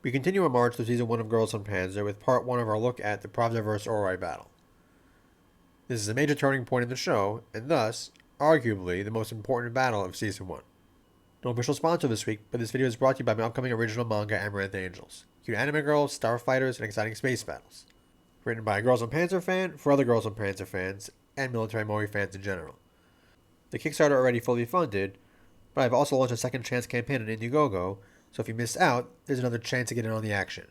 We continue our march through Season 1 of Girls Und Panzer with Part 1 of our look at the Pravda vs. Oarai battle. This is a major turning point in the show, and thus, arguably, the most important battle of Season 1. No official sponsor this week, but this video is brought to you by my upcoming original manga, Amaranth Angels. Cute anime girls, starfighters, and exciting space battles. Written by a Girls Und Panzer fan, for other Girls Und Panzer fans, and military Moe fans in general. The Kickstarter already fully funded, but I've also launched a second chance campaign on Indiegogo, so if you missed out, there's another chance to get in on the action.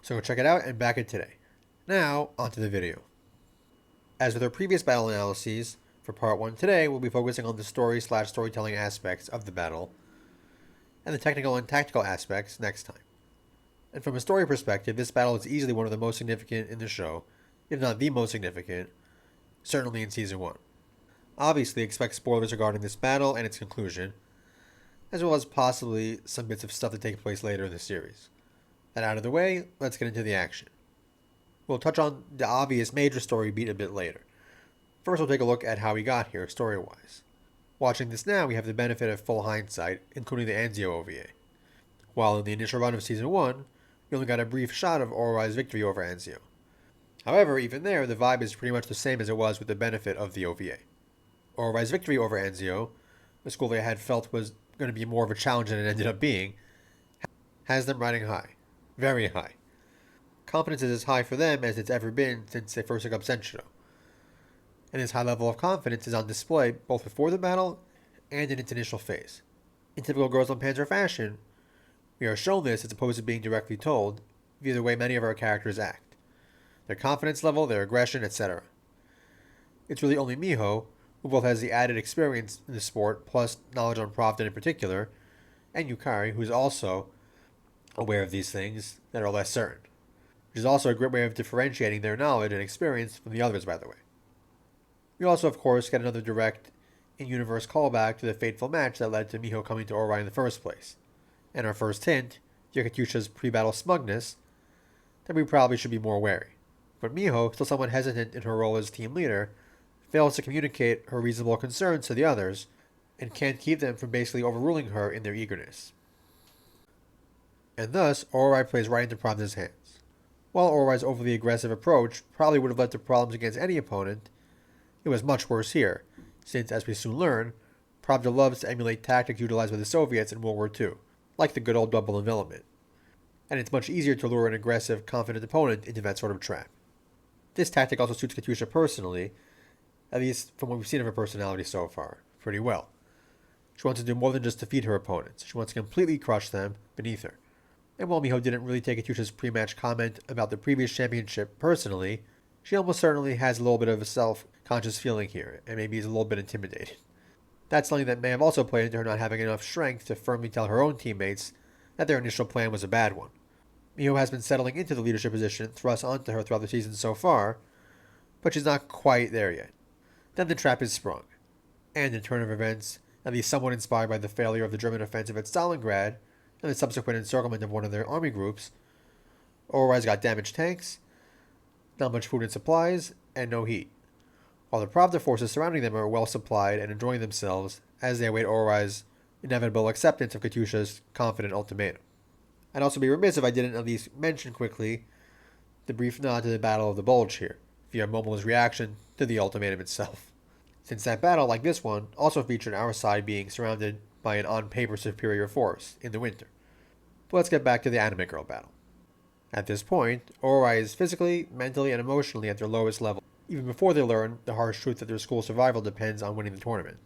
So go check it out and back it today. Now, onto the video. As with our previous battle analyses, for part 1 today, we'll be focusing on the story/storytelling aspects of the battle, and the technical and tactical aspects next time. And from a story perspective, this battle is easily one of the most significant in the show, if not the most significant, certainly in Season 1. Obviously, expect spoilers regarding this battle and its conclusion, as well as possibly some bits of stuff that take place later in the series. That out of the way, let's get into the action. We'll touch on the obvious major story beat a bit later. First, we'll take a look at how we got here, story-wise. Watching this now, we have the benefit of full hindsight, including the Anzio OVA. While in the initial run of Season 1, we only got a brief shot of Oarai's victory over Anzio. However, even there, the vibe is pretty much the same as it was with the benefit of the OVA. Oarai's victory over Anzio, the school they had felt was going to be more of a challenge than it ended up being, has them riding high. Very high. Confidence is as high for them as it's ever been since they first took up Senshiro. And this high level of confidence is on display both before the battle and in its initial phase. In typical Girls Und Panzer fashion, we are shown this as opposed to being directly told via the way many of our characters act. Their confidence level, their aggression, etc. It's really only Miho, who both has the added experience in the sport, plus knowledge on Pravda in particular, and Yukari, who's also aware of these things that are less certain. Which is also a great way of differentiating their knowledge and experience from the others, by the way. We also, of course, get another direct, in-universe callback to the fateful match that led to Miho coming to Oarai in the first place. And our first hint, Yakatusha's pre-battle smugness, that we probably should be more wary. But Miho, still somewhat hesitant in her role as team leader, fails to communicate her reasonable concerns to the others, and can't keep them from basically overruling her in their eagerness. And thus, Oarai plays right into Pravda's hands. While Oarai's overly aggressive approach probably would have led to problems against any opponent, it was much worse here, since, as we soon learn, Pravda loves to emulate tactics utilized by the Soviets in World War II, like the good old double envelopment. And it's much easier to lure an aggressive, confident opponent into that sort of trap. This tactic also suits Katyusha personally, at least from what we've seen of her personality so far, pretty well. She wants to do more than just defeat her opponents. She wants to completely crush them beneath her. And while Miho didn't really take Katyusha's pre-match comment about the previous championship personally, she almost certainly has a little bit of a self-conscious feeling here, and maybe is a little bit intimidated. That's something that may have also played into her not having enough strength to firmly tell her own teammates that their initial plan was a bad one. Miho has been settling into the leadership position thrust onto her throughout the season so far, but she's not quite there yet. Then the trap is sprung, and in turn of events, at least somewhat inspired by the failure of the German offensive at Stalingrad and the subsequent encirclement of one of their army groups, Oarai's got damaged tanks, not much food and supplies, and no heat, while the Pravda forces surrounding them are well supplied and enjoying themselves as they await Oarai's inevitable acceptance of Katyusha's confident ultimatum. I'd also be remiss if I didn't at least mention quickly the brief nod to the Battle of the Bulge here, via Momo's reaction to the ultimatum itself. Since that battle, like this one, also featured our side being surrounded by an on-paper superior force in the winter. But let's get back to the anime girl battle. At this point, Oarai is physically, mentally, and emotionally at their lowest level, even before they learn the harsh truth that their school's survival depends on winning the tournament.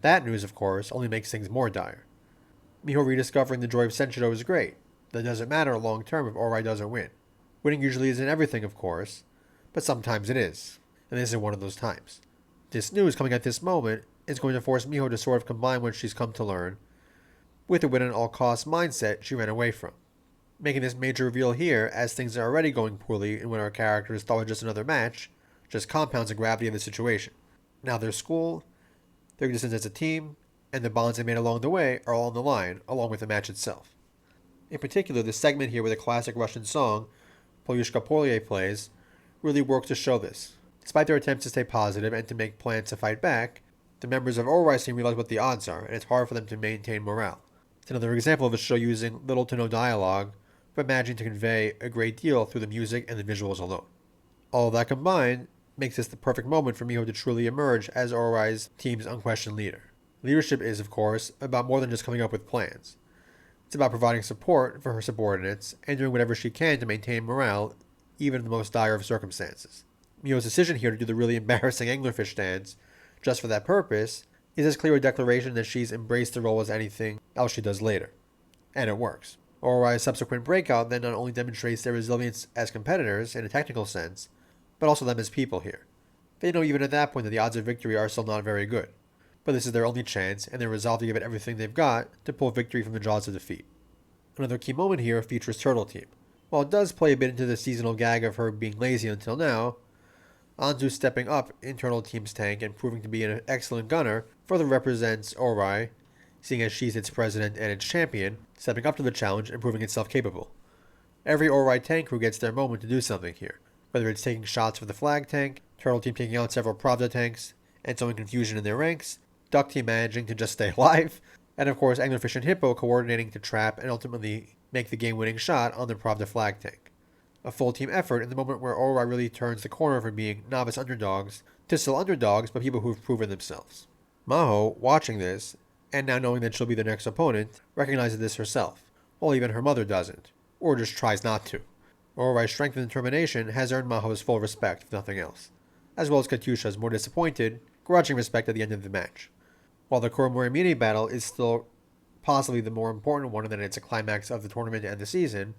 That news, of course, only makes things more dire. Miho rediscovering the joy of Senshiro is great. That doesn't matter long term if Oarai doesn't win. Winning usually isn't everything, of course, but sometimes it is, and this is one of those times. This news coming at this moment is going to force Miho to sort of combine what she's come to learn with the win-at-all-costs mindset she ran away from, making this major reveal here as things are already going poorly in what our characters thought was just another match, just compounds the gravity of the situation. Now their school, their existence as a team, and the bonds they made along the way are all on the line, along with the match itself. In particular, the segment here where the classic Russian song, Polyushka Polye plays, really works to show this. Despite their attempts to stay positive and to make plans to fight back, the members of Oarai team realize what the odds are, and it's hard for them to maintain morale. It's another example of a show using little to no dialogue but managing to convey a great deal through the music and the visuals alone. All of that combined makes this the perfect moment for Miho to truly emerge as Oarai's team's unquestioned leader. Leadership is, of course, about more than just coming up with plans. It's about providing support for her subordinates and doing whatever she can to maintain morale, even in the most dire of circumstances. Miho's decision here to do the really embarrassing anglerfish dance, just for that purpose, is as clear a declaration that she's embraced the role as anything else she does later. And it works. Oarai's subsequent breakout then not only demonstrates their resilience as competitors in a technical sense, but also them as people here. They know even at that point that the odds of victory are still not very good, but this is their only chance, and they're resolved to give it everything they've got to pull victory from the jaws of defeat. Another key moment here features Turtle Team. While it does play a bit into the seasonal gag of her being lazy until now, Anzu stepping up in Turtle Team's tank and proving to be an excellent gunner further represents Oarai, seeing as she's its president and its champion, stepping up to the challenge and proving itself capable. Every Oarai tank crew gets their moment to do something here, whether it's taking shots for the flag tank, Turtle Team taking out several Pravda tanks, and sowing confusion in their ranks, Duck Team managing to just stay alive, and of course Anglerfish and Hippo coordinating to trap and ultimately make the game-winning shot on the Pravda flag tank. A full team effort in the moment where Oarai really turns the corner from being novice underdogs to still underdogs, but people who've proven themselves. Miho, watching this, and now knowing that she'll be the next opponent, recognizes this herself, while even her mother doesn't, or just tries not to. Oarai's strength and determination has earned Miho's full respect, if nothing else, as well as Katyusha's more disappointed, grudging respect at the end of the match. While the Kuromori Mini battle is still possibly the more important one, and that it's a climax of the tournament and the season,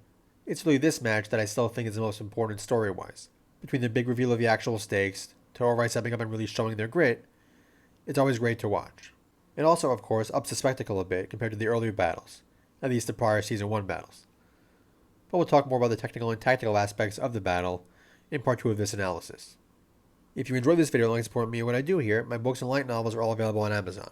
it's really this match that I still think is the most important story-wise. Between the big reveal of the actual stakes, to Oarai stepping up and really showing their grit, it's always great to watch. It also, of course, ups the spectacle a bit compared to the earlier battles, at least the prior Season 1 battles. But we'll talk more about the technical and tactical aspects of the battle in Part 2 of this analysis. If you enjoyed this video and like to support me and what I do here, my books and light novels are all available on Amazon.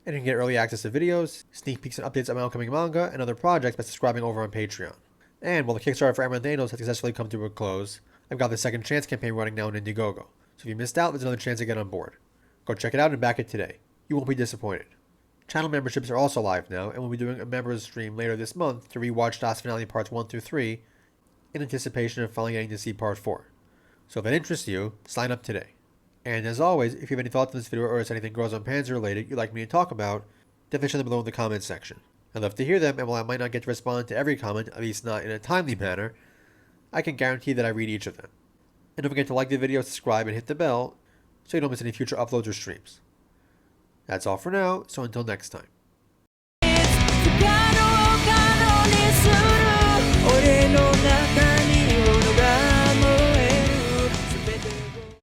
And you can get early access to videos, sneak peeks and updates on my upcoming manga, and other projects by subscribing over on Patreon. And while the Kickstarter for Amaranth Angels has successfully come to a close, I've got the Second Chance campaign running now on Indiegogo, so if you missed out, there's another chance to get on board. Go check it out and back it today. You won't be disappointed. Channel memberships are also live now, and we'll be doing a members stream later this month to rewatch DOS Finale Parts 1 through 3 in anticipation of finally getting to see Part 4. So if that interests you, sign up today. And as always, if you have any thoughts on this video or if anything Girls und Panzer related you'd like me to talk about, definitely share them below in the comments section. I'd love to hear them, and while I might not get to respond to every comment, at least not in a timely manner, I can guarantee that I read each of them. And don't forget to like the video, subscribe, and hit the bell so you don't miss any future uploads or streams. That's all for now, so until next time.